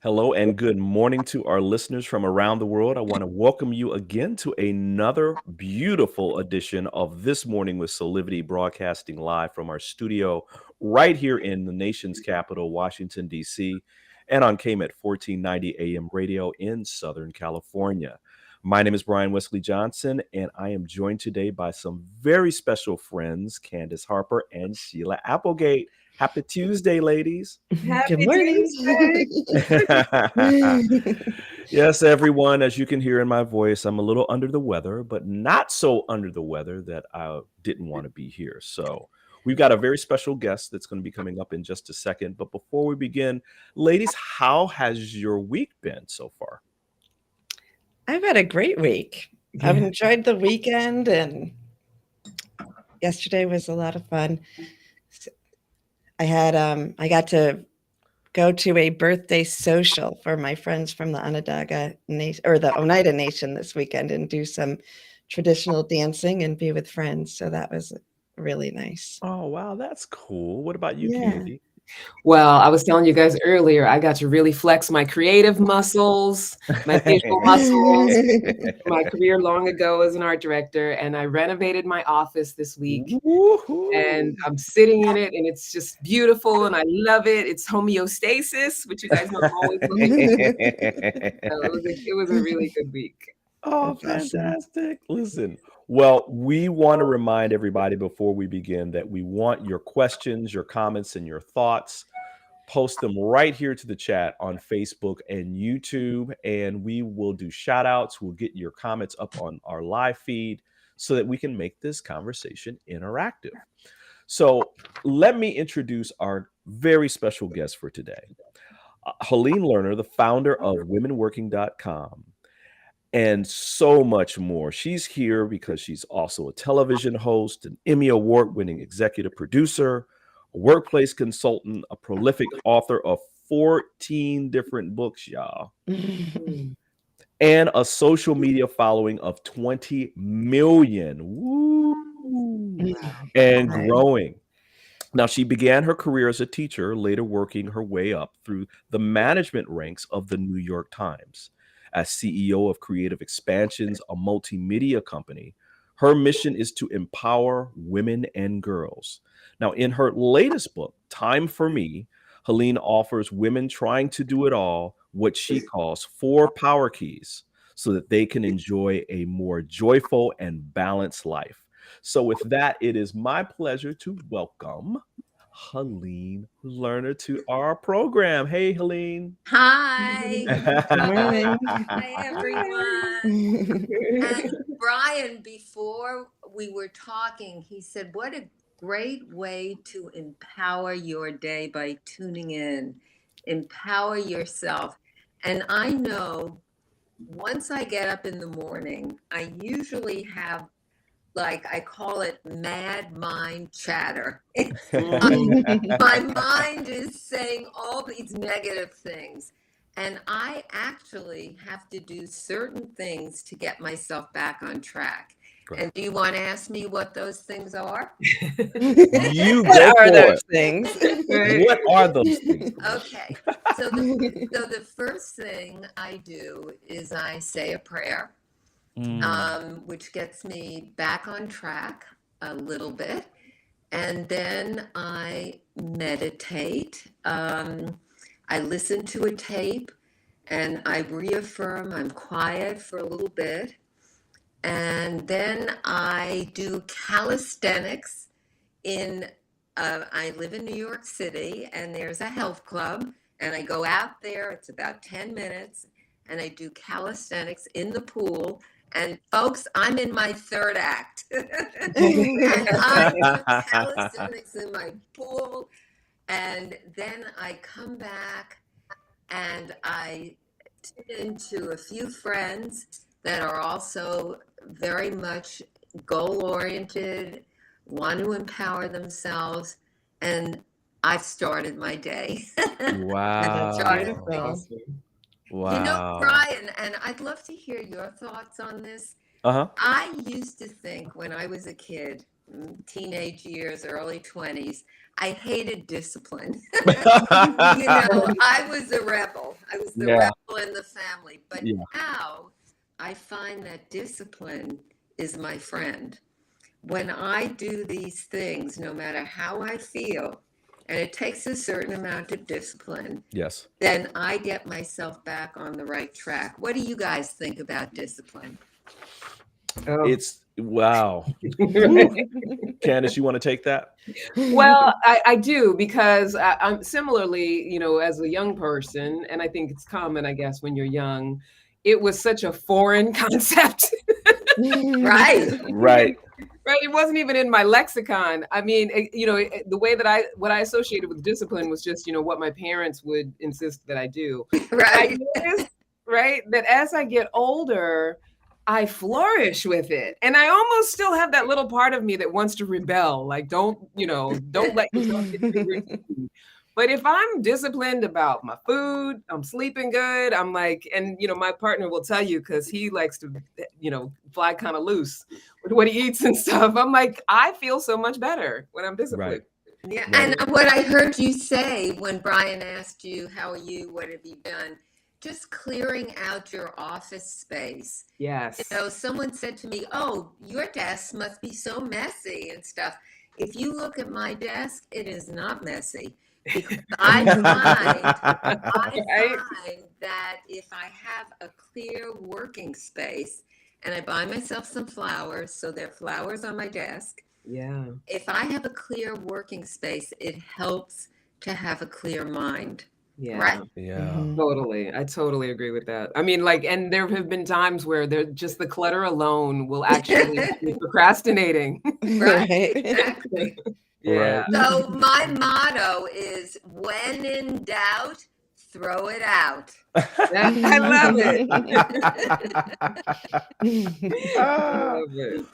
Hello and good morning to our listeners from around the world. I want to welcome you again to another beautiful edition of This Morning with Soulivity, broadcasting live from our studio right here in the nation's capital, Washington, D.C., and on KMET 1490 AM radio in Southern California. My name is Brian Westley Johnson, and I am joined today by some very special friends, Candice Harper and Sheila Applegate. Happy Tuesday, ladies. Good Happy morning. Tuesday. Yes, everyone, as you can hear in my voice, I'm a little under the weather, but not so under the weather that I didn't want to be here. So we've got a very special guest that's going to be coming up in just a second. But before we begin, ladies, how has your week been so far? I've had a great week. I've enjoyed the weekend, and yesterday was a lot of fun. I got to go to a birthday social for my friends from the Onondaga Nation or the Oneida Nation this weekend and do some traditional dancing and be with friends. So that was really nice. Oh, wow, that's cool. What about you, Yeah. Candy? Well, I was telling you guys earlier, I got to really flex my creative muscles, my visual muscles, my career long ago as an art director, and I renovated my office this week. Woohoo. And I'm sitting in it, and it's just beautiful, and I love it. It's homeostasis, which you guys know I'm always looking for. So it was a really good week. Oh, That's awesome. fantastic. Listen, well, we want to remind everybody before we begin that we want your questions, your comments, and your thoughts. Post them right here to the chat on Facebook and YouTube, and we will do shout outs. We'll get your comments up on our live feed so that we can make this conversation interactive. So let me introduce our very special guest for today, HELENE LERNER, the founder of womenworking.com. And so much more. She's here because she's also a television host, an Emmy Award-winning executive producer, a workplace consultant, a prolific author of 14 different books, y'all, and a social media following of 20 million. Woo! And growing. Now, she began her career as a teacher, later working her way up through the management ranks of the New York Times. As CEO of Creative Expansions, a multimedia company, her mission is to empower women and girls. Now, in her latest book, Time for Me, HELENE offers women trying to do it all what she calls 4 power keys so that they can enjoy a more joyful and balanced life. So with that, it is my pleasure to welcome HELENE LERNER to our program. Hey, HELENE. Hi. Good morning. Hi, everyone. And Brian, before we were talking, he said, what a great way to empower your day by tuning in. Empower yourself. And I know once I get up in the morning, I usually have, like, I call it mad mind chatter. My mind is saying all these negative things. And I actually have to do certain things to get myself back on track. Great. And do you want to ask me what those things are? You What go are for those it. things? What are those things? Okay. So the first thing I do is I say a prayer, which gets me back on track a little bit. And then I meditate. I listen to a tape and I reaffirm, I'm quiet for a little bit. And then I do calisthenics I live in New York City and there's a health club and I go out there, it's about 10 minutes and I do calisthenics in the pool. And folks, I'm in my third act. And I do calisthenics in my pool. And then I come back and I tune into a few friends that are also very much goal-oriented, want to empower themselves, and I've started my day. Wow. Started. Beautiful. Wow. You know, Brian, and I'd love to hear your thoughts on this. Uh-huh. I used to think when I was a kid, teenage years, early 20s, I hated discipline. You know, I was a rebel. I was the Yeah. rebel in the family. But Yeah. now I find that discipline is my friend. When I do these things, no matter how I feel, and it takes a certain amount of discipline, Yes. then I get myself back on the right track. What do you guys think about discipline? Oh. It's wow. Candice, you want to take that? Well, I do, because I'm similarly, as a young person, and I think it's common, I guess, when you're young, it was such a foreign concept. Right. Right. Right. It wasn't even in my lexicon. I mean, the way that what I associated with discipline was just, what my parents would insist that I do. Right. I noticed, right, that as I get older, I flourish with it. And I almost still have that little part of me that wants to rebel. Like, don't let yourself get too routine. But if I'm disciplined about my food, I'm sleeping good, I'm like, and my partner will tell you, because he likes to, fly kind of loose with what he eats and stuff. I'm like, I feel so much better when I'm disciplined. Right. Yeah. Right. And what I heard you say when Brian asked you, how are you? What have you done? Just clearing out your office space. Yes. Someone said to me, oh, your desk must be so messy and stuff. If you look at my desk, it is not messy. Because I find that if I have a clear working space, and I buy myself some flowers, so there are flowers on my desk. Yeah. If I have a clear working space, it helps to have a clear mind. Yeah. Right. Yeah. Totally. I totally agree with that. I mean, and there have been times where just the clutter alone will actually be procrastinating. Right. Exactly. Yeah. So my motto is, when in doubt, throw it out. I love it. I love it.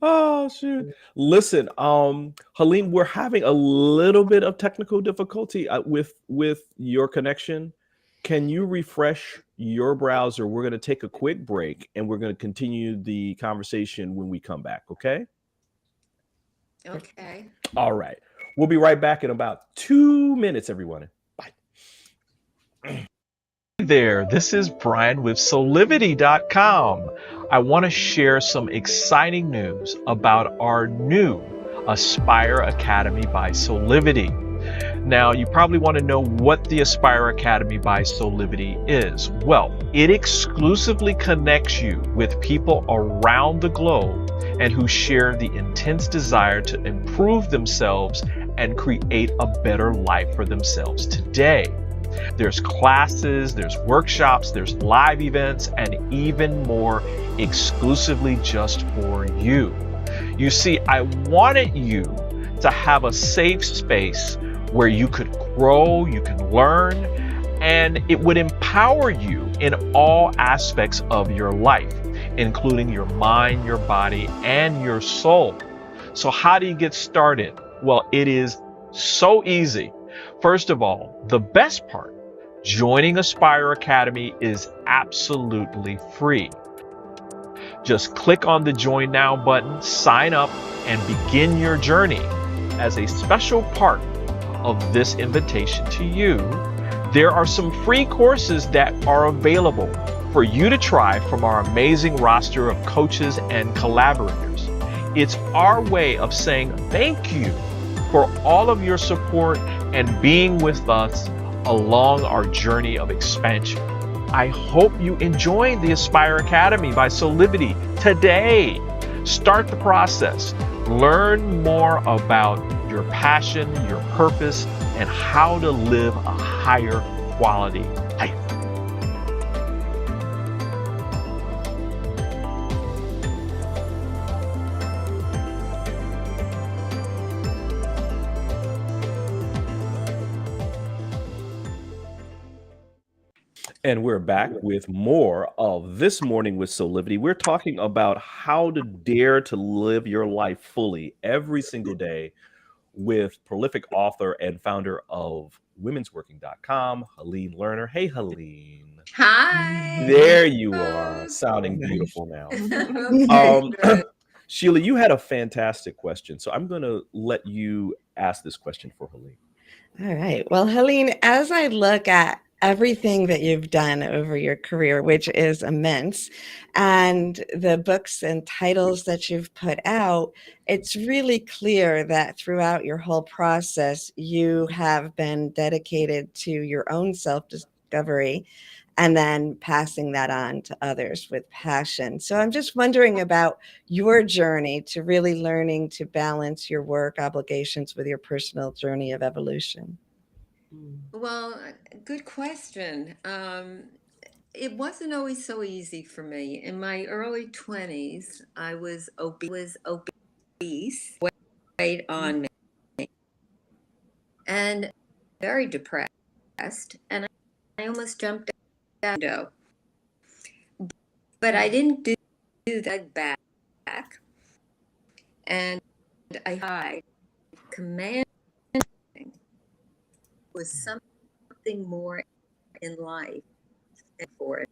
Oh shoot. Listen, Helene, we're having a little bit of technical difficulty with your connection. Can you refresh your browser? We're going to take a quick break and we're going to continue the conversation when we come back, okay? Okay. All right. We'll be right back in about 2 minutes, everyone. Bye. Hey there, this is Brian with Soulivity.com. I want to share some exciting news about our new Aspire Academy by Soulivity. Now, you probably want to know what the Aspire Academy by Soulivity is. Well, it exclusively connects you with people around the globe and who share the intense desire to improve themselves and create a better life for themselves today. There's classes, there's workshops, there's live events, and even more exclusively just for you. You see, I wanted you to have a safe space where you could grow, you can learn, and it would empower you in all aspects of your life, including your mind, your body, and your soul. So how do you get started? Well, it is so easy. First of all, the best part, joining Aspire Academy is absolutely free. Just click on the Join Now button, sign up, and begin your journey. As a special part of this invitation to you, there are some free courses that are available for you to try from our amazing roster of coaches and collaborators. It's our way of saying thank you for all of your support and being with us along our journey of expansion. I hope you enjoy the Aspire Academy by Soulivity today. Start the process. Learn more about your passion, your purpose, and how to live a higher quality life. And we're back with more of This Morning with Soulivity. We're talking about how to dare to live your life fully every single day with prolific author and founder of womensworking.com, Helene Lerner. Hey, Helene. Hi. There you are, sounding beautiful now. Sheila, you had a fantastic question, so I'm going to let you ask this question for Helene. All right. Well, Helene, as I look at everything that you've done over your career, which is immense, and the books and titles that you've put out, it's really clear that throughout your whole process, you have been dedicated to your own self-discovery and then passing that on to others with passion. So I'm just wondering about your journey to really learning to balance your work obligations with your personal journey of evolution. Well, good question. It wasn't always so easy for me. In my early 20s, I was obese, weighed on me, and very depressed, and I almost jumped out the window. But I didn't do that back, and I commanding was something more in life for it,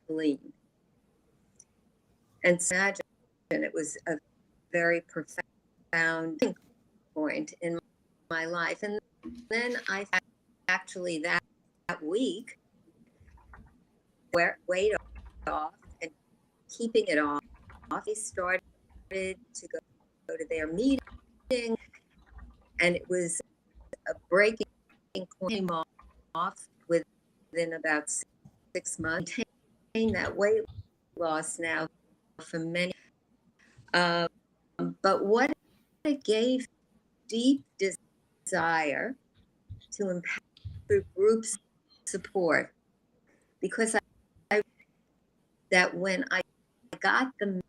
HELENE. And so imagine it was a very profound point in my life. And then I actually that week weighed off and keeping it off. I started to go to their meeting, and it was a breaking point. Came off within about 6 months. Maintain that weight loss now for many. But what it gave deep desire to empower through group support, because I that when I got the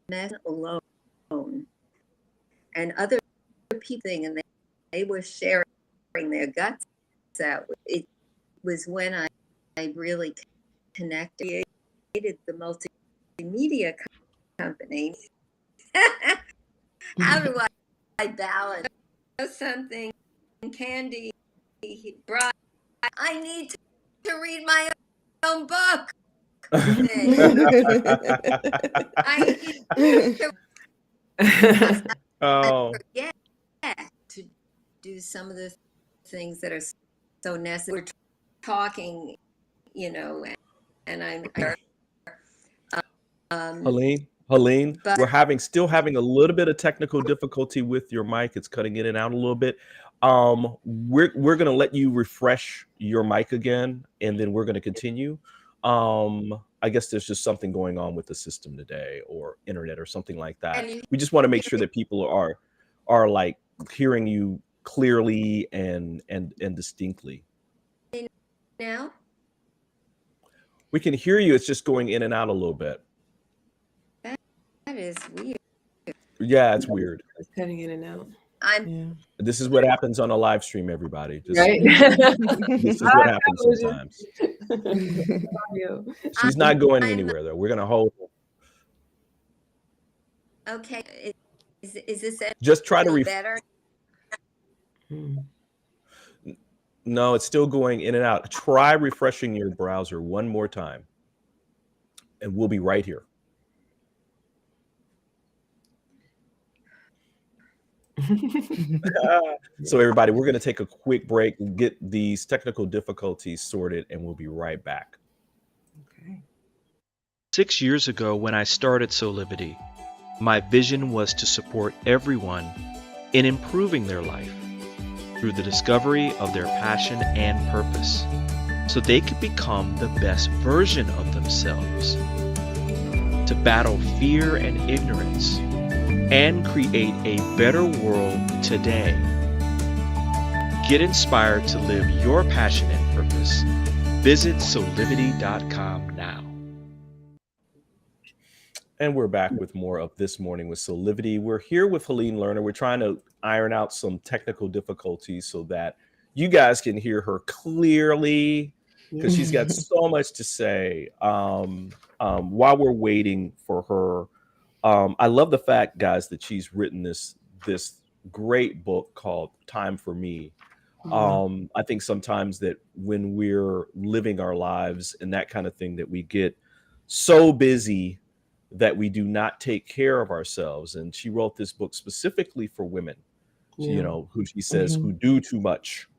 message alone and other people, and they were sharing their guts out, it was when I really connected, created the multimedia company. How do I balance something? Candy, Brian, I need to read my own book. I forget to do some of the things that are so necessary. We're talking, and I'm HELENE, we're still having a little bit of technical difficulty with your mic. It's cutting in and out a little bit. We're going to let you refresh your mic again, and then we're going to continue. I guess there's just something going on with the system today, or internet or something like that. We just want to make sure that people are like hearing you clearly and distinctly. Now we can hear you. It's just going in and out a little bit. That is weird. Yeah, it's weird. It's cutting in and out. This is what happens on a live stream, everybody. Right? This is what happens sometimes. She's not going anywhere, though. We're going to hold her. Okay. Is this just try to better? No, it's still going in and out. Try refreshing your browser one more time, and we'll be right here. So everybody, we're going to take a quick break and get these technical difficulties sorted, and we'll be right back. Okay. 6 years ago, when I started Soulivity, my vision was to support everyone in improving their life through the discovery of their passion and purpose, so they could become the best version of themselves, to battle fear and ignorance, and create a better world today. Get inspired to live your passion and purpose. Visit Soulivity.com now. And we're back with more of This Morning with Soulivity. We're here with HELENE LERNER. We're trying to iron out some technical difficulties so that you guys can hear her clearly, because she's got so much to say. While we're waiting for her, I love the fact, guys, that she's written this great book called Time for Me. I think sometimes that when we're living our lives and that kind of thing, that we get so busy that we do not take care of ourselves. And she wrote this book specifically for women, who she says who do too much.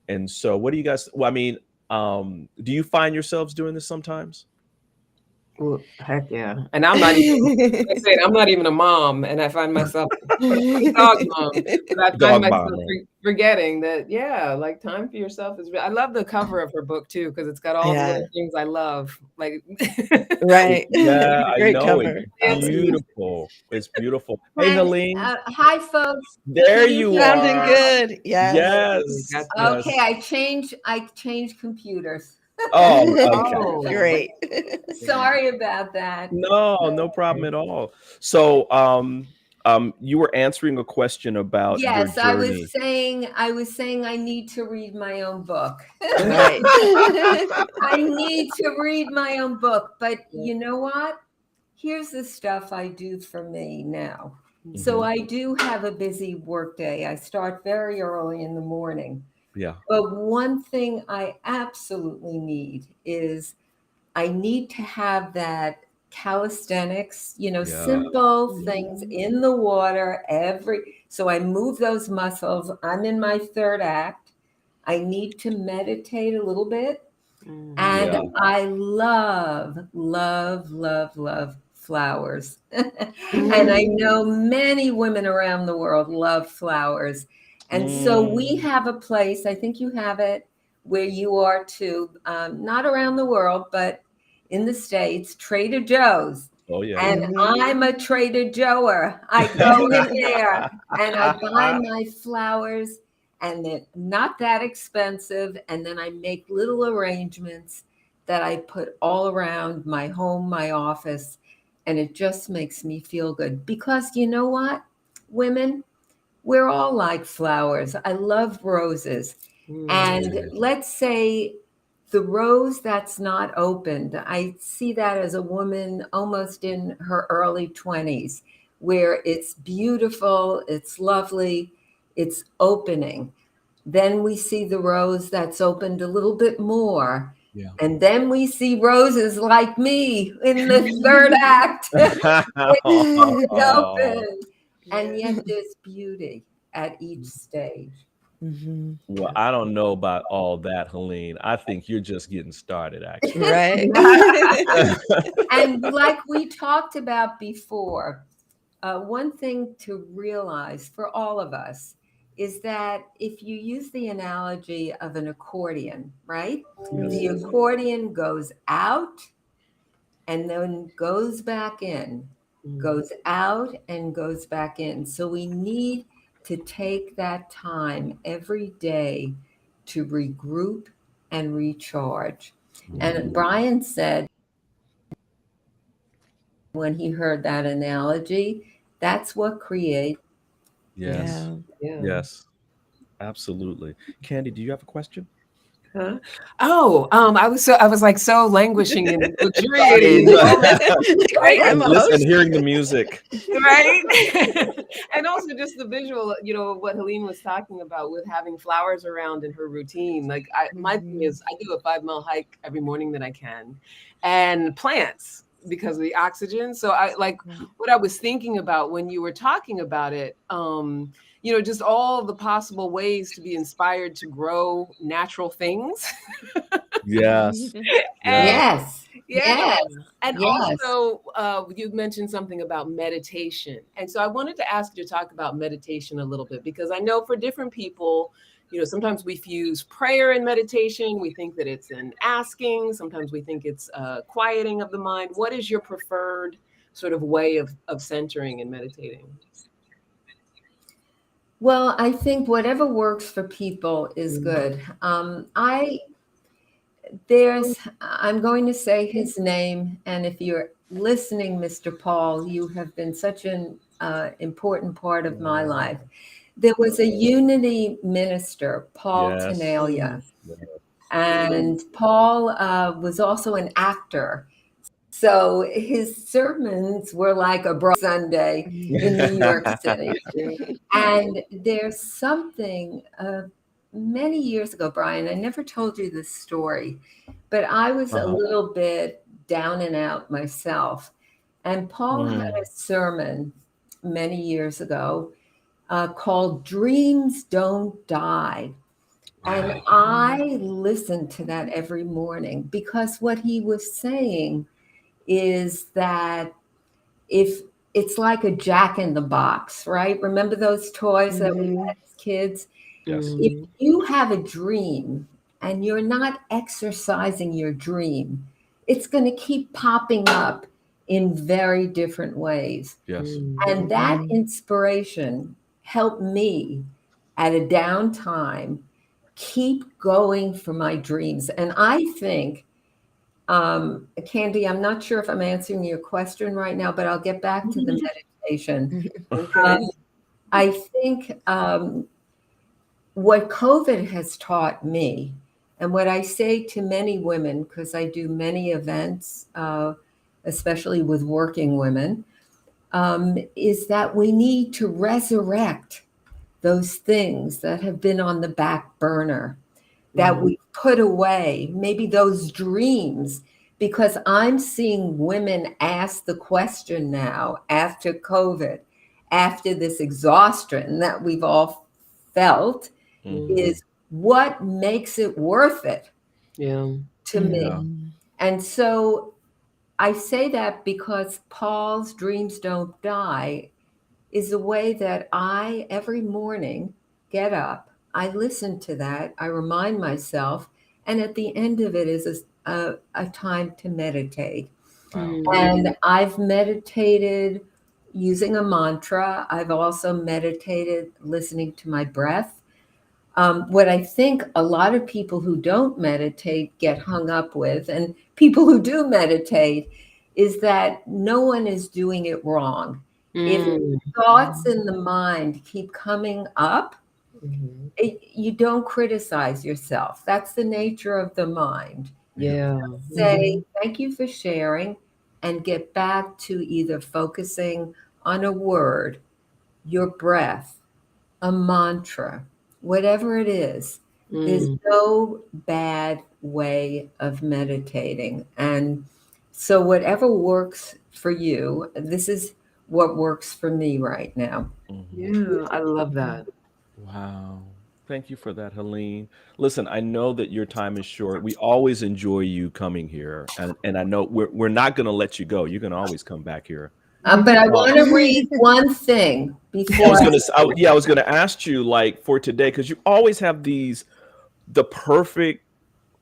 And so what do you guys, well, I mean, Do you find yourselves doing this sometimes? Well, heck yeah. And I'm not even, like I said, I'm not even a mom, and I find myself a dog mom. But I find Dog myself mom, right? forgetting that, yeah, like time for yourself is. I love the cover of her book too, because it's got all the Yeah. little things I love. Like, Right. Yeah, I Great know. It's cover. beautiful. It's beautiful. Hey, And Helene, hi, folks. there Can you hear me Sounding are. now? good. Yes. Yes, That's yes. Okay, I changed computers. Oh, okay. Oh, Great. Sorry about that. No problem at all. So, you were answering a question about your Yes, I journey. was saying I need to read my own book. Right. I need to read my own book, but you know what? Here's the stuff I do for me now. So Mhm. I do have a busy work day. I start very early in the morning. Yeah. But one thing I absolutely need is I need to have that calisthenics, Yeah. simple things in the water so I move those muscles. I'm in my third act. I need to meditate a little bit. And Yeah. I love, love, love, love flowers. And I know many women around the world love flowers. And so we have a place, I think you have it where you are too, not around the world, but in the States, Trader Joe's. Oh, yeah. And I'm a Trader Joe'er. I go in there and I buy my flowers, and they're not that expensive. And then I make little arrangements that I put all around my home, my office, and it just makes me feel good. Because you know what, women, we're all like flowers. I love roses. And let's say the rose that's not opened, I see that as a woman almost in her early 20s, where it's beautiful, it's lovely, it's opening. Then we see the rose that's opened a little bit more. Yeah. And then we see roses like me in the third act. It's open. And yet there's beauty at each stage. Well, I don't know about all that, Helene. I think you're just getting started, actually. Right. And like we talked about before, one thing to realize for all of us is that if you use the analogy of an accordion, right? The accordion goes out and then goes back in, goes out and goes back in. So we need to take that time every day to regroup and recharge. And Brian said when he heard that analogy, that's what creates. Yes. Yeah. Yes. Absolutely. Candy, do you have a question? Huh? Oh, I was like so languishing and luxuriating in the moment, Great. I'm a Listen, host. hearing the music. right? And also just the visual, of what Helene was talking about with having flowers around in her routine. Like my thing is I do a 5-mile hike every morning that I can, and plants because of the oxygen. So I like what I was thinking about when you were talking about it. Just all the possible ways to be inspired to grow natural things. Yes. Yes. Yeah. And Yes. also, you mentioned something about meditation. And so I wanted to ask you to talk about meditation a little bit, because I know for different people, sometimes we fuse prayer and meditation. We think that it's an asking. Sometimes we think it's a quieting of the mind. What is your preferred sort of way of centering and meditating? Well, I think whatever works for people is good. I'm going to say his name, and if you're listening, Mr. Paul, you have been such an important part of my life. There was a Unity minister, Paul Tenalia, and Paul was also an actor. So his sermons were like a broad Sunday in New York City. And there's something many years ago, Brian, I never told you this story, but I was a little bit down and out myself. And Paul had a sermon many years ago called Dreams Don't Die. And I listen to that every morning, because what he was saying is that if it's like a Jack in the Box, right? Remember those toys that we had as kids? Yes. If you have a dream and you're not exercising your dream, it's going to keep popping up in very different ways. Yes. And that inspiration helped me at a downtime keep going for my dreams. And I think, Candy, I'm not sure if I'm answering your question right now, but I'll get back to the meditation. I think what COVID has taught me, and what I say to many women, because I do many events, especially with working women, is that we need to resurrect those things that have been on the back burner, that we put away, maybe those dreams, because I'm seeing women ask the question now after COVID, after this exhaustion that we've all felt, is what makes it worth it to me. And so I say that because Paul's Dreams Don't Die is a way that I, every morning, get up, I listen to that, I remind myself, and at the end of it is a time to meditate. And I've meditated using a mantra. I've also meditated listening to my breath. What I think a lot of people who don't meditate get hung up with, and people who do meditate, is that no one is doing it wrong. If thoughts in the mind keep coming up, you don't criticize yourself. That's the nature of the mind. Say, thank you for sharing, and get back to either focusing on a word, your breath, a mantra, whatever it is. There's no bad way of meditating. And so whatever works for you, this is what works for me right now. Yeah, I love that. Wow. Thank you for that, Helene. Listen, I know that your time is short. We always enjoy you coming here. And I know we're not going to let you go. You can always come back here. But I want to read one thing before I was going to ask you, like, for today, because you always have the perfect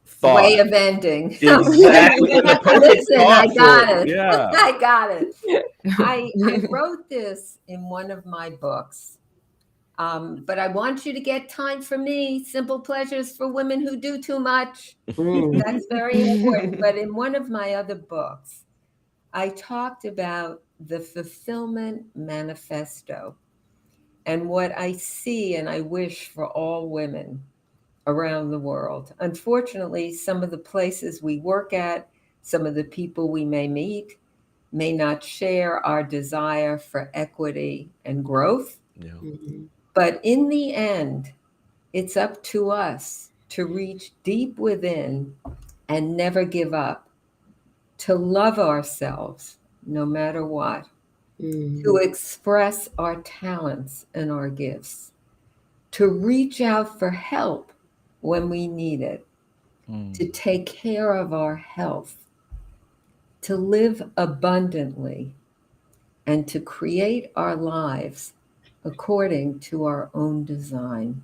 thought. way of ending. Exactly. The perfect Listen, thought I got for it. Yeah. I got it. I wrote this in one of my books. But I want you to get time for me. Simple pleasures for women who do too much. That's very important. But in one of my other books, I talked about the fulfillment manifesto and what I see and I wish for all women around the world. Unfortunately, some of the places we work at, some of the people we may meet, may not share our desire for equity and growth. But in the end, it's up to us to reach deep within and never give up, to love ourselves no matter what, to express our talents and our gifts, to reach out for help when we need it, to take care of our health, to live abundantly, and to create our lives according to our own design.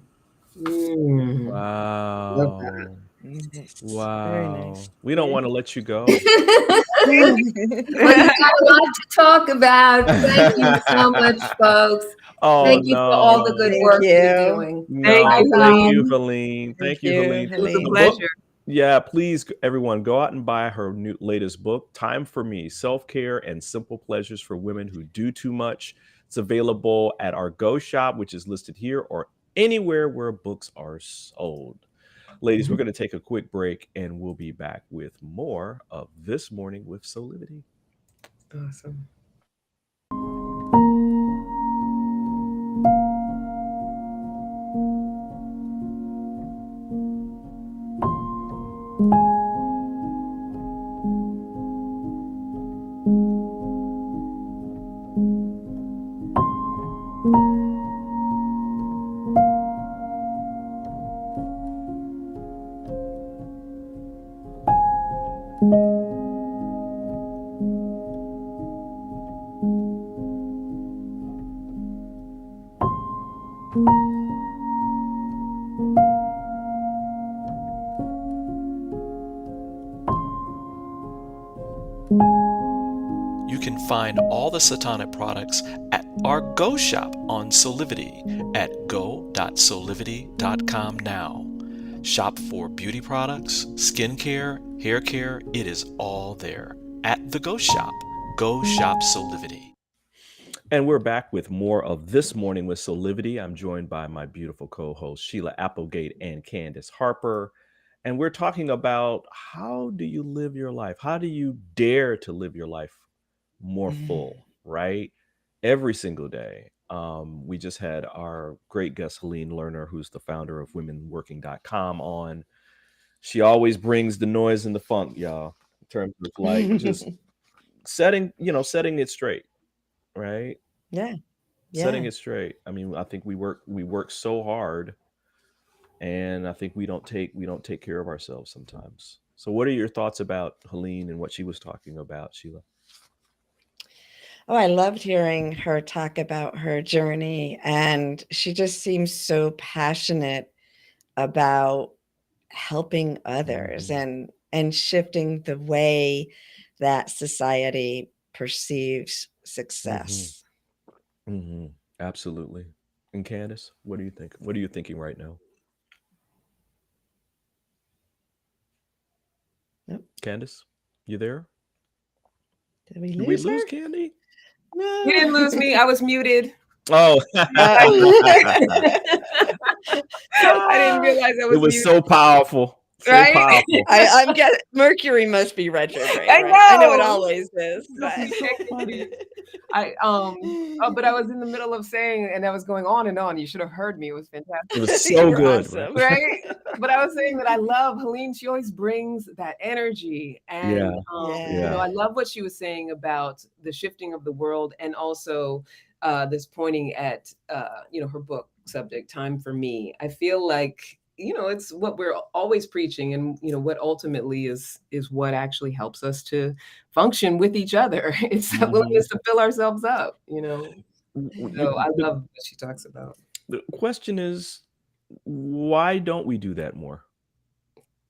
Wow. Wow. We don't want to let you go. Well, you got a lot to talk about. Thank you so much, folks. Oh, Thank you for all the good work you're doing. No, Thank you, Helene. Thank you, Helene. It was a The book- pleasure. Yeah, please, everyone, go out and buy her latest book, Time for Me, Self-Care and Simple Pleasures for Women Who Do Too Much. It's available at our Go Shop, which is listed here, or anywhere where books are sold. Ladies, we're going to take a quick break, and we'll be back with more of This Morning with Soulivity. Awesome. You can find all the Satonic products at our Go shop on Soulivity at go.soulivity.com now. Shop for beauty products, skincare, hair care. It is all there at the Go shop. Go shop Soulivity. And we're back with more of This Morning with Soulivity. I'm joined by my beautiful co-hosts, Sheila Applegate and Candice Harper. And we're talking about, how do you live your life? How do you dare to live your life more full, right? Every single day. We just had our great guest, HELENE LERNER, who's the founder of womenworking.com, on. She always brings the noise and the funk, y'all, in terms of like just setting it straight, right? Yeah. Setting Yeah. it straight. I mean, I think we work so hard, and I think we don't take care of ourselves sometimes. So what are your thoughts about HELENE and what she was talking about, Sheila? Oh, I loved hearing her talk about her journey, and she just seems so passionate about helping others and shifting the way that society perceives success. Absolutely. And Candice, what do you think? What are you thinking right now? Nope. Candice, you there? Did we Did we lose lose her? Candy? No. You didn't lose me. I was muted. Oh, I didn't realize I was it was muted. so powerful. So Right? powerful. I'm guessing Mercury must be retrograde, I right? I know it know. always is. Must But be technically. But I was in the middle of saying, and I was going on and on. You should have heard me. It was fantastic. It was You so were good, awesome. Right? But I was saying that I love HELENE. She always brings that energy. And, Yeah. you know, I love what she was saying about the shifting of the world, and also this pointing at, you know, her book subject, Time for Me. I feel like, you know, it's what we're always preaching, and, you know, what ultimately is what actually helps us to function with each other. It's that willingness to fill ourselves up, you know. So I love what she talks about. The question is, why don't we do that more?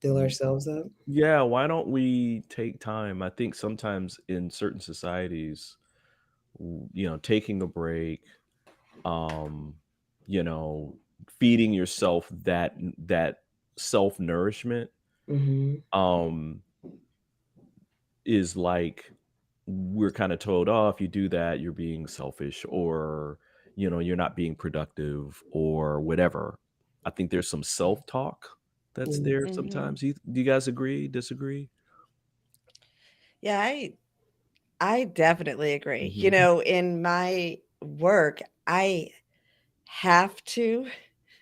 Fill ourselves up. Yeah, why don't we take time? I think sometimes in certain societies, you know, taking a break, you know, feeding yourself that self-nourishment, is like, we're kind of told, oh, if you do that, you're being selfish, or, you know, you're not being productive, or whatever. I think there's some self-talk that's there sometimes. Do you guys agree, disagree? Yeah, I definitely agree. You know, in my work, I have to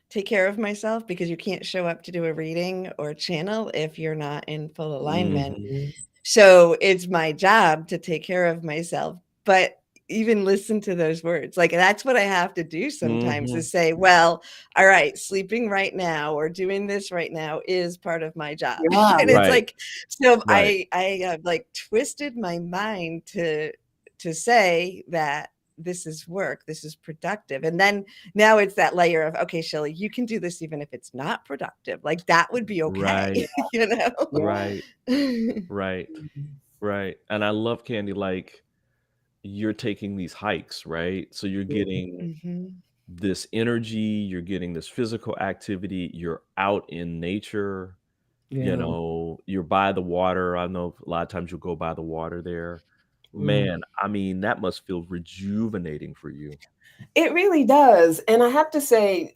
take care of myself, because you can't show up to do a reading or channel if you're not in full alignment. So it's my job to take care of myself. But even listen to those words. Like, that's what I have to do sometimes, is say, well, all right, sleeping right now or doing this right now is part of my job. Yeah. And it's Right. like, so Right. I have like twisted my mind to say that this is work, this is productive. And then now it's that layer of, okay, Sheila, you can do this even if it's not productive. Like, that would be okay. Right. You know? Right. Right. Right. And I love, Candy, like, you're taking these hikes, right? So you're getting this energy, you're getting this physical activity, you're out in nature, you know, you're by the water. I know a lot of times you'll go by the water there. Man, I mean, that must feel rejuvenating for you. It really does. And I have to say,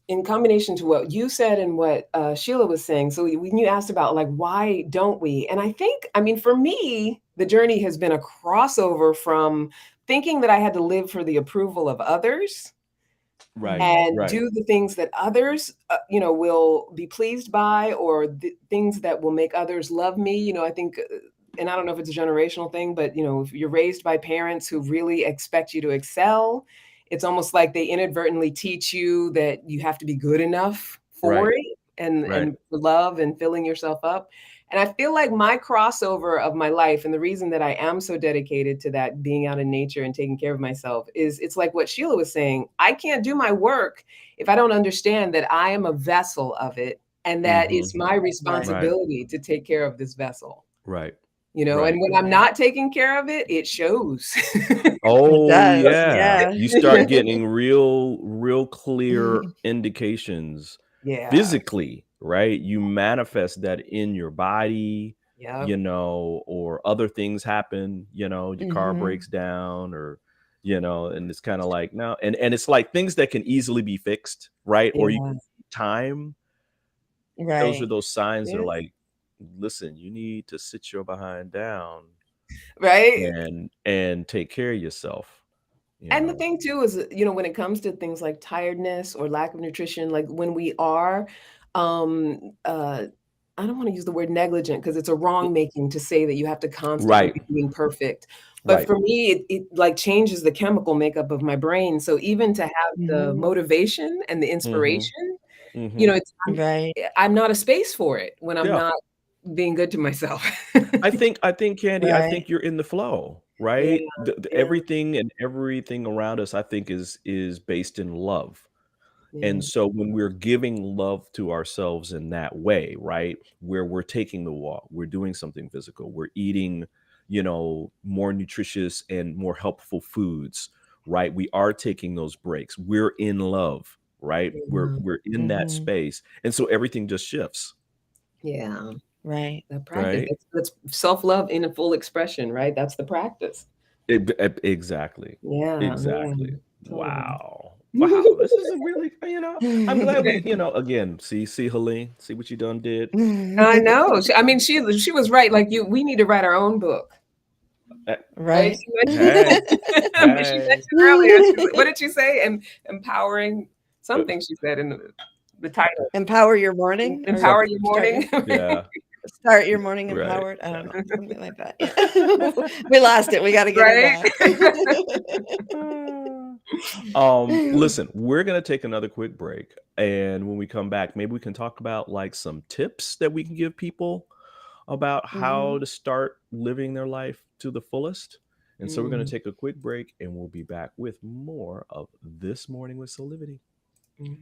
in combination to what you said and what Sheila was saying, so when you asked about, like, why don't we? And I think, I mean, for me, the journey has been a crossover from thinking that I had to live for the approval of others, Right. and Right. do the things that others, you know, will be pleased by, or the things that will make others love me. You know, I think, and I don't know if it's a generational thing, but, you know, if you're raised by parents who really expect you to excel, it's almost like they inadvertently teach you that you have to be good enough for Right. it, and Right. for love and filling yourself up. And I feel like my crossover of my life, and the reason that I am so dedicated to that, being out in nature and taking care of myself, is it's like what Sheila was saying. I can't do my work if I don't understand that I am a vessel of it, and that it's my responsibility to take care of this vessel. Right. you know, Right. and when I'm not taking care of it, it shows. Oh, does, yeah. yeah. You start getting real clear indications Yeah. physically, right? You manifest that in your body, Yeah. you know, or other things happen, you know, your car Mhm. breaks down or, you know, and it's kind of like now, and it's like things that can easily be fixed, right? Or you Yeah. time, those are Right. those signs that are Yeah. like, listen, you need to sit your behind down Right. and take care of yourself, you And the know. thing too is, you know, when it comes to things like tiredness or lack of nutrition, like when we are, I don't want to use the word negligent because it's a wrong making to say that you have to constantly Right, be being perfect. But right. for me, it like changes the chemical makeup of my brain. So even to have the Mhm. motivation and the Mhm, inspiration, you know, mhm. it's Right. I'm not a space for it when I'm Yeah. not being good to myself. I think, Candy, I Right. think you're in the flow, Yeah, right? yeah, Everything around us, I think is based in love. yeah, And so when we're giving love to ourselves in that way, right? Where we're taking the walk, we're doing something physical, we're eating, you know, more nutritious and more helpful foods, right? We are taking those breaks. We're in love, right? yeah, We're in that Mhm. space. And so everything just shifts, yeah. Right. The practice, right? that's self-love in a full expression, right? That's the practice. Exactly. Yeah, yeah, Exactly. totally. Wow. Wow. This is a really, you know, I'm glad we, you know, again, see Helene, see what you done did. I know. I mean, she was right, like, we need to write our own book, Eh, right? Right. She mentioned Hey, she hey. mentioned earlier, what did she say? Empowering something she said in the title. Empower your morning or Empower Something. your start your morning. Yeah. start your morning Right. empowered. I don't Yeah. know, something like that. Yeah. We lost it. We got to get her Right? back. Listen, we're gonna take another quick break, and when we come back, maybe we can talk about like some tips that we can give people about how Mhm. to start living their life to the fullest. And so we're gonna Mm, take a quick break, and we'll be back with more of This Morning with Soulivity. mm.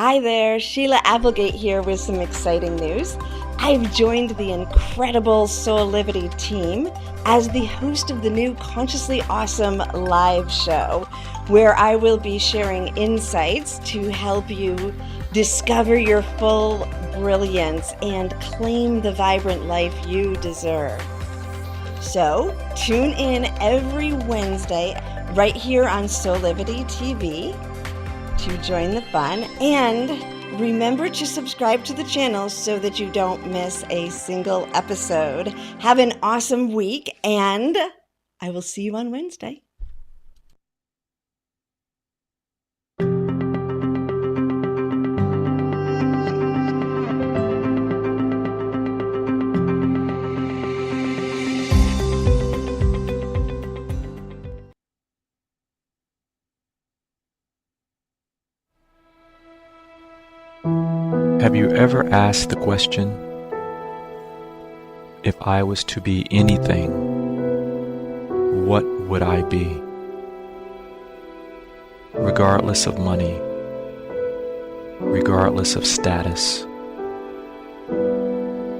Hi there, Sheila Applegate here with some exciting news. I've joined the incredible Soulivity team as the host of the new Consciously Awesome live show, where I will be sharing insights to help you discover your full brilliance and claim the vibrant life you deserve. So tune in every Wednesday right here on Soulivity TV to join the fun, and remember to subscribe to the channel so that you don't miss a single episode. Have an awesome week, and I will see you on Wednesday. Have you ever asked the question, if I was to be anything, what would I be? Regardless of money, regardless of status,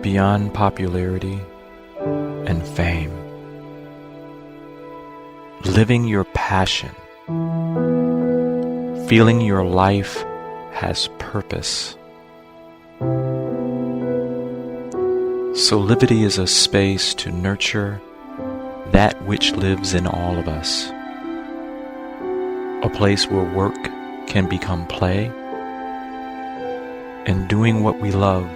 beyond popularity and fame. Living your passion, feeling your life has purpose. Soulivity is a space to nurture that which lives in all of us. A place where work can become play, and doing what we love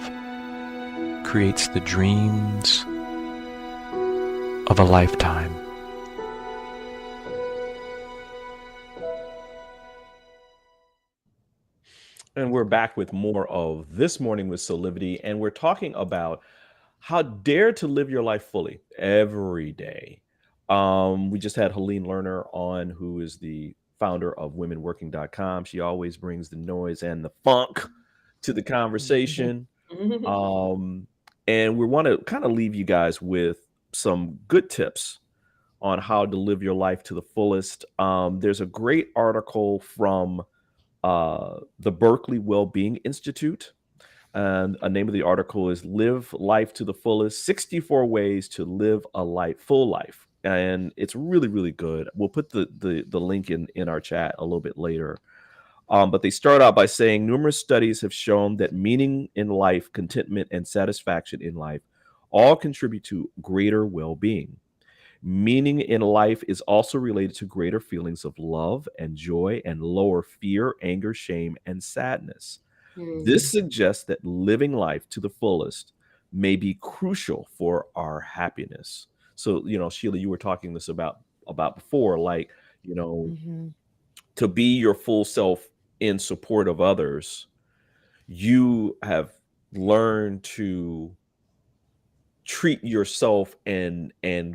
creates the dreams of a lifetime. And we're back with more of This Morning with Soulivity, and we're talking about how dare to live your life fully every day. We just had Helene Lerner on, who is the founder of womenworking.com. She always brings the noise and the funk to the conversation. Um, and we want to kind of leave you guys with some good tips on how to live your life to the fullest. There's a great article from the Berkeley Wellbeing Institute, and a name of the article is "Live Life to the Fullest: 64 Ways to Live a Full Life," and it's really, really good. We'll put the link in our chat a little bit later. But they start out by saying numerous studies have shown that meaning in life, contentment, and satisfaction in life all contribute to greater well-being. Meaning in life is also related to greater feelings of love and joy and lower fear, anger, shame, and sadness. This suggests that living life to the fullest may be crucial for our happiness. So, Sheila, you were talking this about before, like, to be your full self in support of others, you have learned to treat yourself and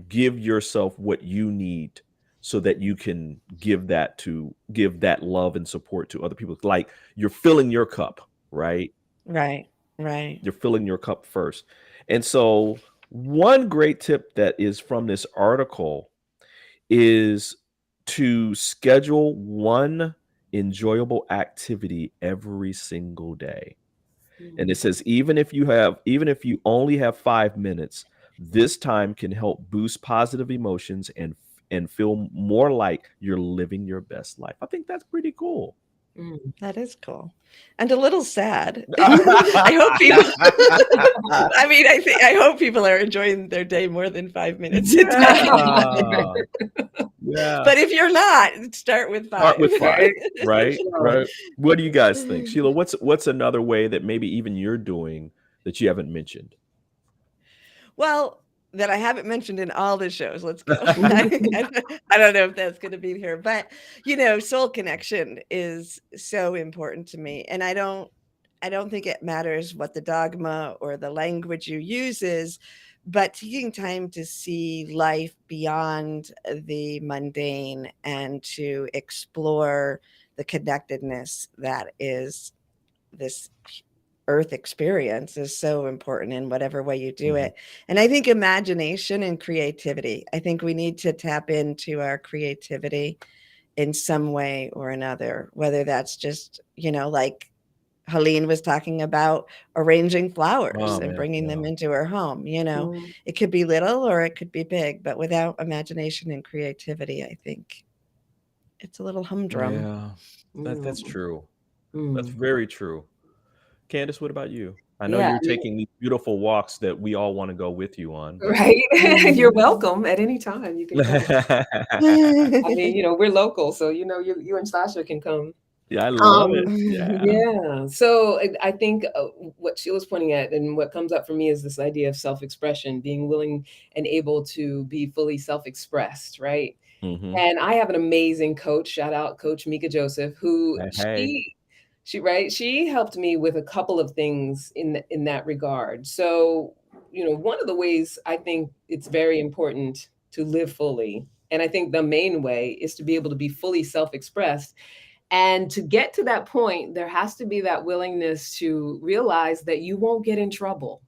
give yourself what you need so that you can give that love and support to other people. Like, you're filling your cup, right? Right. You're filling your cup first. And so one great tip that is from this article is to schedule one enjoyable activity every single day. And it says, even if you only have 5 minutes, this time can help boost positive emotions and feel more like you're living your best life. I think that's pretty cool. That is cool. And a little sad. I hope people I hope people are enjoying their day more than 5 minutes a day. Yeah. But if you're not, start with 5. Start with 5, right? Right. What do you guys think? Sheila, what's another way that maybe even you're doing that you haven't mentioned? Well, that I haven't mentioned in all the shows. Let's go. I don't know if that's going to be here, but soul connection is so important to me. And I don't think it matters what the dogma or the language you use is, but taking time to see life beyond the mundane and to explore the connectedness that is this earth experience is so important in whatever way you do it. And I think imagination and creativity, I think we need to tap into our creativity in some way or another, whether that's just, like HELENE was talking about arranging flowers and bringing them into her home. It could be little or it could be big, but without imagination and creativity, I think it's a little humdrum. Yeah, that's true. That's very true. Candice, what about you? I know you're taking these beautiful walks that we all want to go with you on. Right. You're welcome at any time. You can come. I mean, we're local, so you and Sasha can come. Yeah, I love it. Yeah. So I think what Sheila's pointing at and what comes up for me is this idea of self-expression, being willing and able to be fully self-expressed, right? And I have an amazing coach, shout out Coach Mika Joseph, who she helped me with a couple of things in that regard. So, one of the ways I think it's very important to live fully, and I think the main way is to be able to be fully self-expressed. And to get to that point, there has to be that willingness to realize that you won't get in trouble.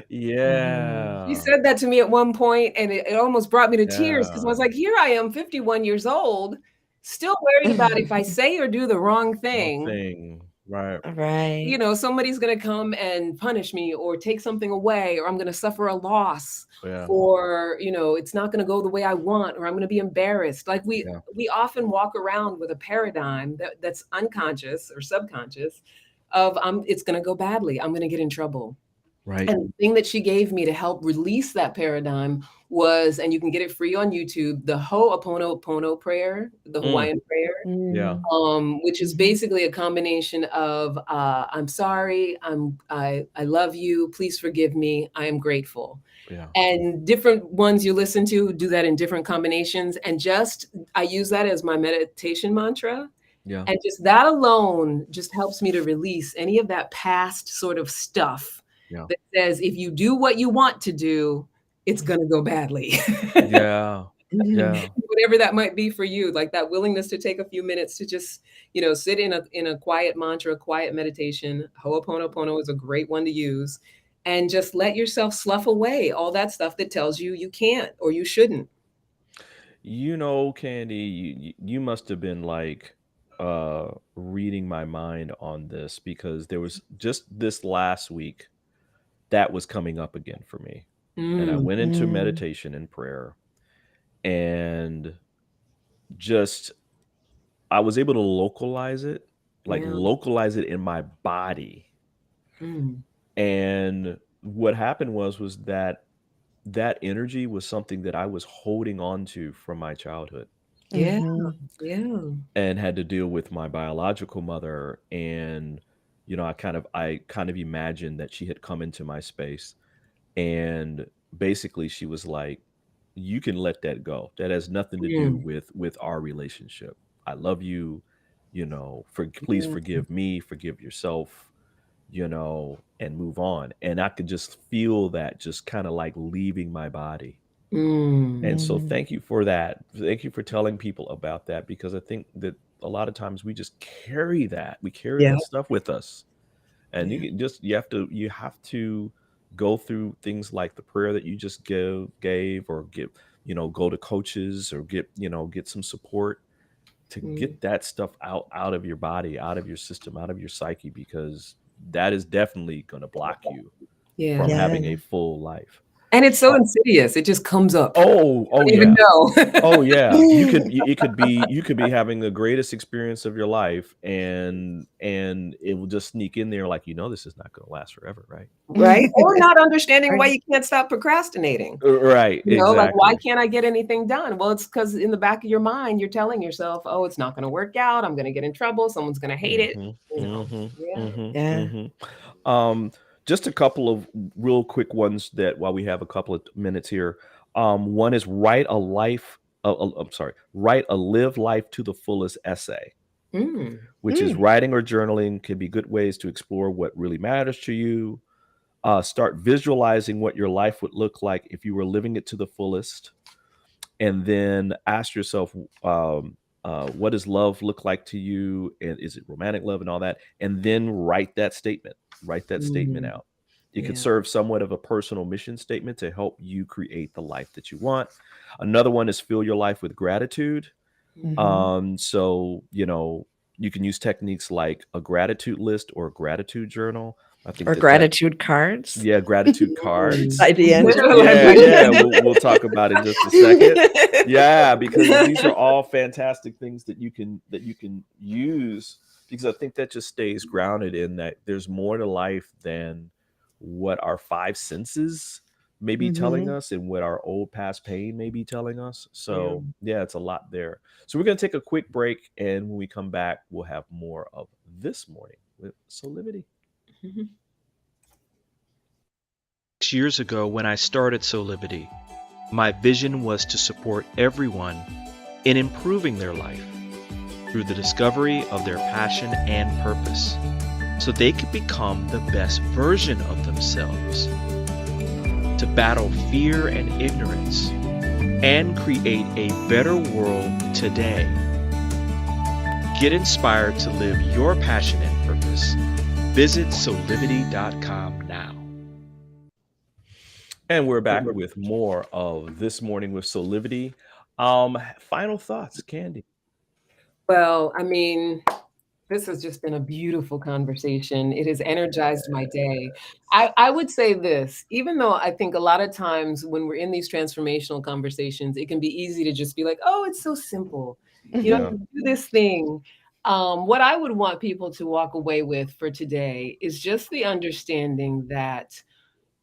Yeah. You said that to me at one point, and it almost brought me to tears because I was like, here I am, 51 years old, still worried about if I say or do the wrong thing. Right. Somebody's going to come and punish me or take something away, or I'm going to suffer a loss, or, it's not going to go the way I want, or I'm going to be embarrassed. Like we often walk around with a paradigm that's unconscious or subconscious of it's going to go badly. I'm going to get in trouble. Right. And the thing that she gave me to help release that paradigm was, and you can get it free on YouTube, the Ho'oponopono prayer, the Hawaiian prayer. Yeah. Which is basically a combination of I'm sorry, I love you, please forgive me, I am grateful. Yeah. And different ones you listen to do that in different combinations. And I use that as my meditation mantra. Yeah. And just that alone just helps me to release any of that past sort of stuff that says, if you do what you want to do, it's going to go badly. Yeah. Whatever that might be for you, like that willingness to take a few minutes to just, sit in a quiet mantra, quiet meditation. Ho'oponopono is a great one to use, and just let yourself slough away all that stuff that tells you you can't or you shouldn't. Candy, you must have been like reading my mind on this because there was just this last week that was coming up again for me. And I went into meditation and prayer, and just I was able to localize it, like Yeah. localize it in my body. And what happened was that that energy was something that I was holding on to from my childhood Yeah. Mhm. Yeah. and had to deal with my biological mother. And I kind of imagined that she had come into my space, and basically she was like, you can let that go, that has nothing to do Mm. with our relationship. I love you, please Yeah. forgive me, forgive yourself, and move on. And I could just feel that just kind of like leaving my body. And so Mm. thank you for that. Thank you for telling people about that, because I think that a lot of times we just carry that. We carry Yeah. that stuff with us. And Yeah. you have to go through things like the prayer that you just gave, or go to coaches, or get some support to Mm. get that stuff out of your body, out of your system, out of your psyche, because that is definitely going to block you Yeah. from having Yeah. a full life. And it's so Uh, insidious. It just comes up. oh, You oh don't even yeah. know. Oh yeah, you could be having the greatest experience of your life, and it will just sneak in there, like, this is not going to last forever, right? Right? Or not understanding why Right. you can't stop procrastinating. Right, Like, why exactly. can't I get anything done? Well, it's because in the back of your mind, you're telling yourself, oh, it's not going to work out. I'm going to get in trouble. Someone's going to hate it. Yeah. Yeah. Um, just a couple of real quick ones that, while we have a couple of minutes here. One is write a live life to the fullest essay, Mm. which is writing or journaling can be good ways to explore what really matters to you. Start visualizing what your life would look like if you were living it to the fullest. And then ask yourself, what does love look like to you? And is it romantic love and all that? And then write that statement. Write that statement Mm. out. It could Yeah. serve somewhat of a personal mission statement to help you create the life that you want. Another one is fill your life with gratitude. So, you can use techniques like a gratitude list or a gratitude journal. I think Or that gratitude cards yeah, gratitude Mm. cards. by D'Angelo. Yeah, we'll talk about it in just a second. Yeah, because these are all fantastic things that you can use, because I think that just stays grounded in that there's more to life than what our five senses may be telling Mhm. us, and what our old past pain may be telling us. Yeah. So yeah, it's a lot there. So we're gonna take a quick break, and when we come back, we'll have more of This Morning with Soulivity. Mhm. 6 years ago, when I started Soulivity, my vision was to support everyone in improving their life through the discovery of their passion and purpose, so they could become the best version of themselves, to battle fear and ignorance, and create a better world today. Get inspired to live your passion and purpose. Visit Soulivity.com now. And we're back with more of This Morning with Soulivity. Final thoughts, Candy. Well, I mean, this has just been a beautiful conversation. It has energized my day. I would say this, even though I think a lot of times when we're in these transformational conversations, it can be easy to just be like, oh, it's so simple. Yeah. You do this thing. What I would want people to walk away with for today is just the understanding that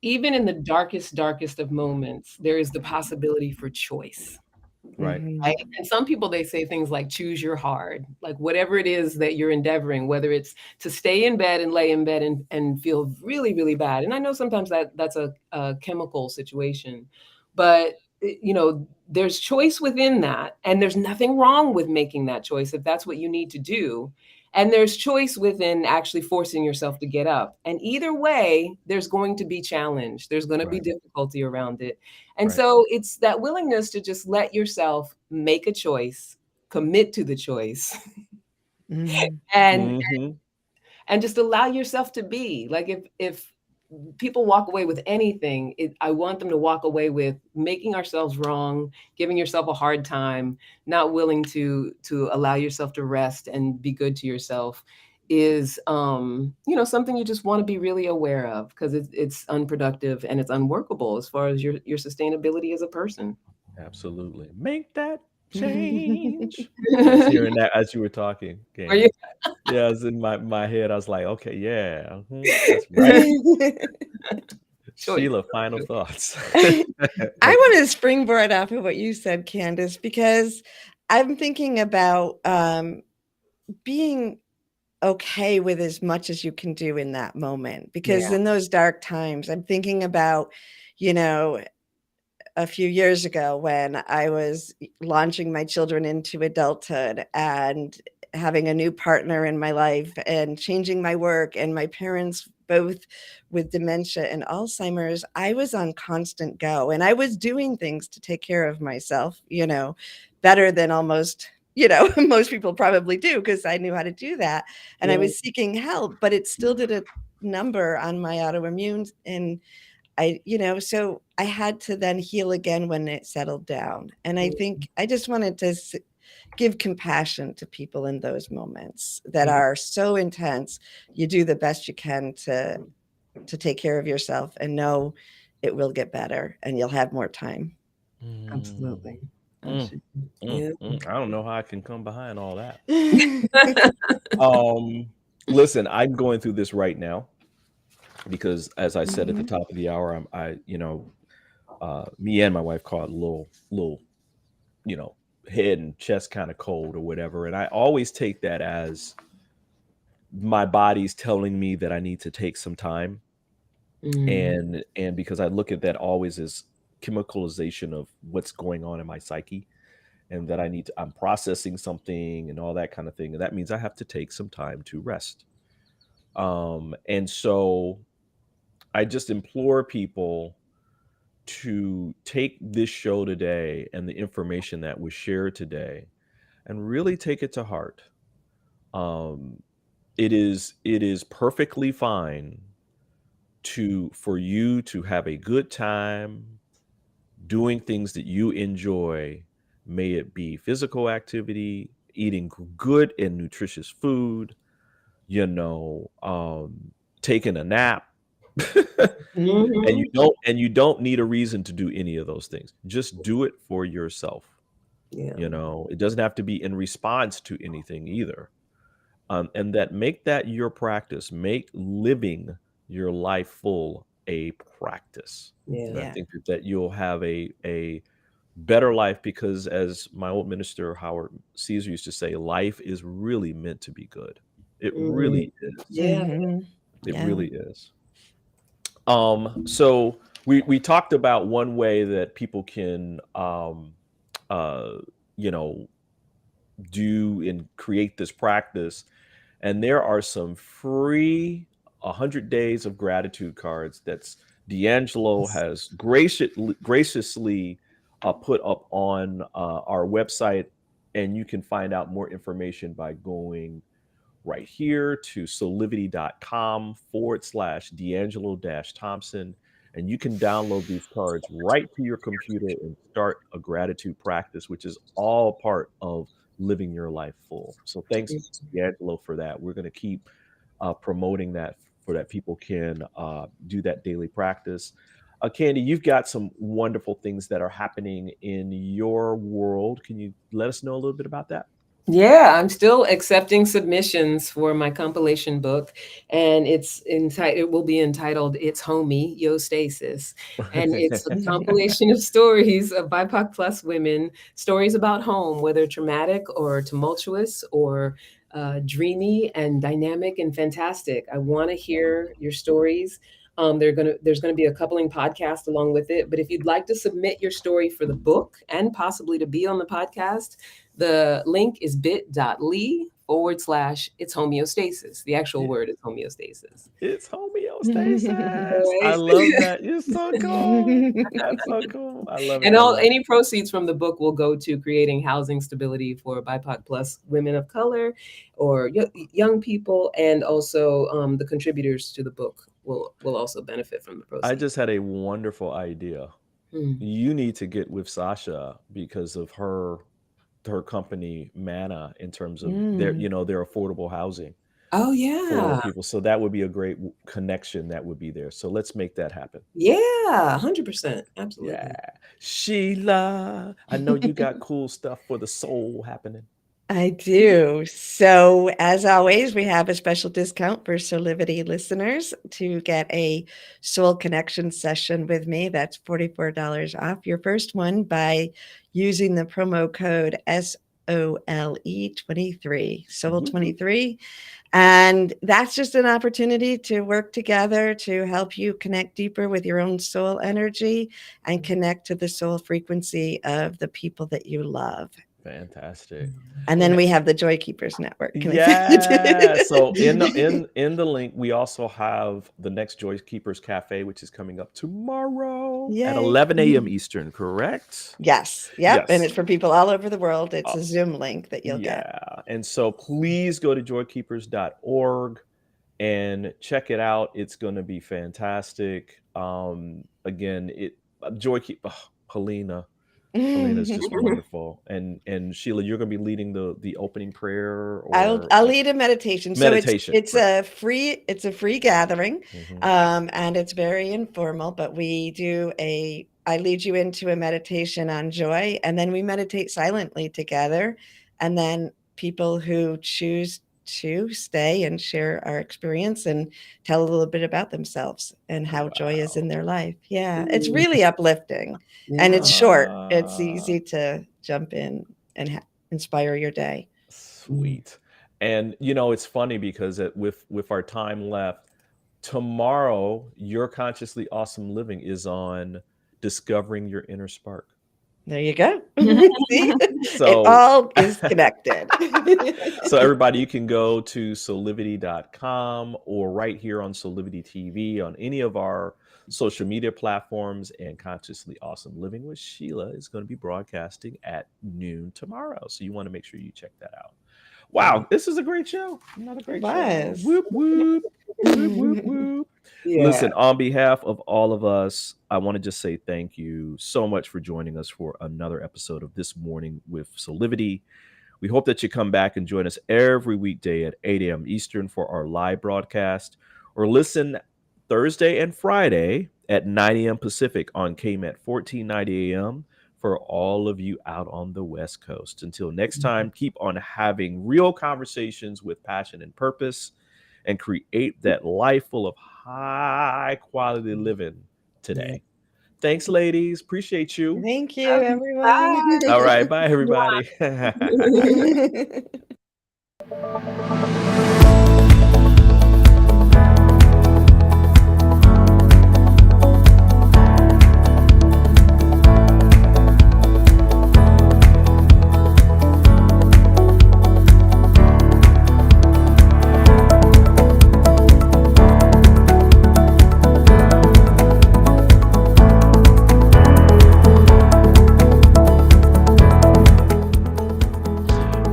even in the darkest of moments, there is the possibility for choice. Right. Right? And some people, they say things like choose your hard, like whatever it is that you're endeavoring, whether it's to stay in bed and lay in bed and feel really, really bad. And I know sometimes that's a chemical situation, but there's choice within that. And there's nothing wrong with making that choice if that's what you need to do. And there's choice within actually forcing yourself to get up. And either way, there's going to be challenge. There's going to be Right. difficulty around it. And Right. so it's that willingness to just let yourself make a choice, commit to the choice, Mhm. and Mhm. and just allow yourself to be. Like if people walk away with anything, I want them to walk away with making ourselves wrong, giving yourself a hard time, not willing to allow yourself to rest and be good to yourself is, something you just want to be really aware of, because it's unproductive and it's unworkable as far as your sustainability as a person. Absolutely. Make that change. I was hearing that as you were talking. Are you? Yeah, it was in my head. I was like, okay, yeah, that's right. Sheila, final thoughts. I want to springboard off of what you said, Candice, because I'm thinking about being okay with as much as you can do in that moment. Because in those dark times, I'm thinking about, a few years ago when I was launching my children into adulthood and having a new partner in my life and changing my work, and my parents both with dementia and Alzheimer's. I was on constant go, and I was doing things to take care of myself, better than almost, most people probably do, because I knew how to do that. And I was seeking help, but it still did a number on my autoimmune. And so I had to then heal again when it settled down. And I think I just wanted to give compassion to people in those moments that are so intense. You do the best you can to take care of yourself, and know it will get better and you'll have more time. Absolutely. I don't know how I can come behind all that. Listen, I'm going through this right now, because as I said at the top of the hour, me and my wife caught a little, head and chest kind of cold or whatever. And I always take that as my body's telling me that I need to take some time. And because I look at that always as chemicalization of what's going on in my psyche, and that I'm processing something and all that kind of thing. And that means I have to take some time to rest. And so I just implore people to take this show today and the information that was shared today and really take it to heart. It is perfectly fine for you to have a good time doing things that you enjoy, may it be physical activity, eating good and nutritious food, taking a nap. And you don't need a reason to do any of those things. Just do it for yourself. It doesn't have to be in response to anything either. And make that your practice. Make living your life full a practice. I think that you'll have a better life, because as my old minister Howard Caesar used to say, life is really meant to be good. It really is. It really is. So we talked about one way that people can do and create this practice. And there are some free 100 days of gratitude cards that's D'Angelo has graciously put up on our website. And you can find out more information by going right here to soulivity.com/D'Angelo-Thompson. And you can download these cards right to your computer and start a gratitude practice, which is all part of living your life full. So thanks, D'Angelo, for that. We're going to keep promoting that, so that people can do that daily practice. Candy, you've got some wonderful things that are happening in your world. Can you let us know a little bit about that? Yeah, I'm still accepting submissions for my compilation book, and it will be entitled "It's Homeostasis," and it's a compilation of stories of BIPOC plus women, stories about home, whether traumatic or tumultuous or dreamy and dynamic and fantastic. I want to hear your stories. There's gonna be a coupling podcast along with it. But if you'd like to submit your story for the book and possibly to be on the podcast, the link is bit.ly/it's homeostasis. The actual word is homeostasis. It's homeostasis. I love that. You're so cool. That's so cool. I love it. And any proceeds from the book will go to creating housing stability for BIPOC plus women of color or young people, and also the contributors to the book will also benefit from the I proceeds. just had a wonderful idea. You need to get with Sasha because of her company Mana in terms of their their affordable housing Oh for yeah, people. So that would be a great connection that would be there. So let's make that happen. yeah, 100%, absolutely. Yeah. Sheila, I know you got cool stuff for the soul happening. I do. So, as always, we have a special discount for Soulivity listeners to get a soul connection session with me. That's $44 off your first one by using the promo code SOLE23, Soul23. And that's just an opportunity to work together to help you connect deeper with your own soul energy and connect to the soul frequency of the people that you love. Fantastic. And then we have the Joy Keepers Network. Yeah. So in the link, we also have the next Joy Keepers Cafe, which is coming up tomorrow at 11 a.m. Eastern, correct? Yes. Yep. And Yes. it's for people all over the world. It's a Zoom link that you'll get. Yeah. And so please go to joykeepers.org and check it out. It's going to be fantastic. Again, HELENE is just wonderful. And Sheila, you're going to be leading the opening prayer, or I'll lead a meditation. Meditation, So it's a free gathering. And it's very informal, but I lead you into a meditation on joy, and then we meditate silently together. And then people who choose to stay and share our experience and tell a little bit about themselves and how joy is in their life. Yeah, it's really uplifting. And it's short. It's easy to jump in and inspire your day. Sweet. And it's funny because with our time left, tomorrow your Consciously Awesome Living is on discovering your inner spark. There you go. So it all is connected. So everybody, you can go to soulivity.com or right here on Soulivity TV on any of our social media platforms. And Consciously Awesome Living with Sheila is going to be broadcasting at noon tomorrow. So you want to make sure you check that out. Wow, this is a great show. Another great show. Whoop, whoop. Whoop, whoop, whoop. Yeah. Listen, on behalf of all of us, I want to just say thank you so much for joining us for another episode of This Morning with Soulivity. We hope that you come back and join us every weekday at 8 a.m. Eastern for our live broadcast, or listen Thursday and Friday at 9 a.m. Pacific on KMET 1490 a.m. for all of you out on the West Coast. Until next time, keep on having real conversations with passion and purpose, and create that life full of high quality living today. Thanks, ladies. Appreciate you. Thank you, everyone. Bye. All right. Bye, everybody.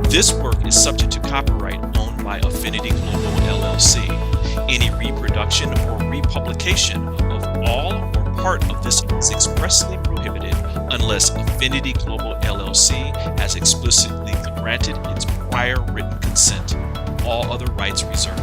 This work is subject to copyright owned by Affinity Global LLC. Any reproduction or republication of all or part of this is expressly prohibited unless Affinity Global LLC has explicitly granted its prior written consent. All other rights reserved.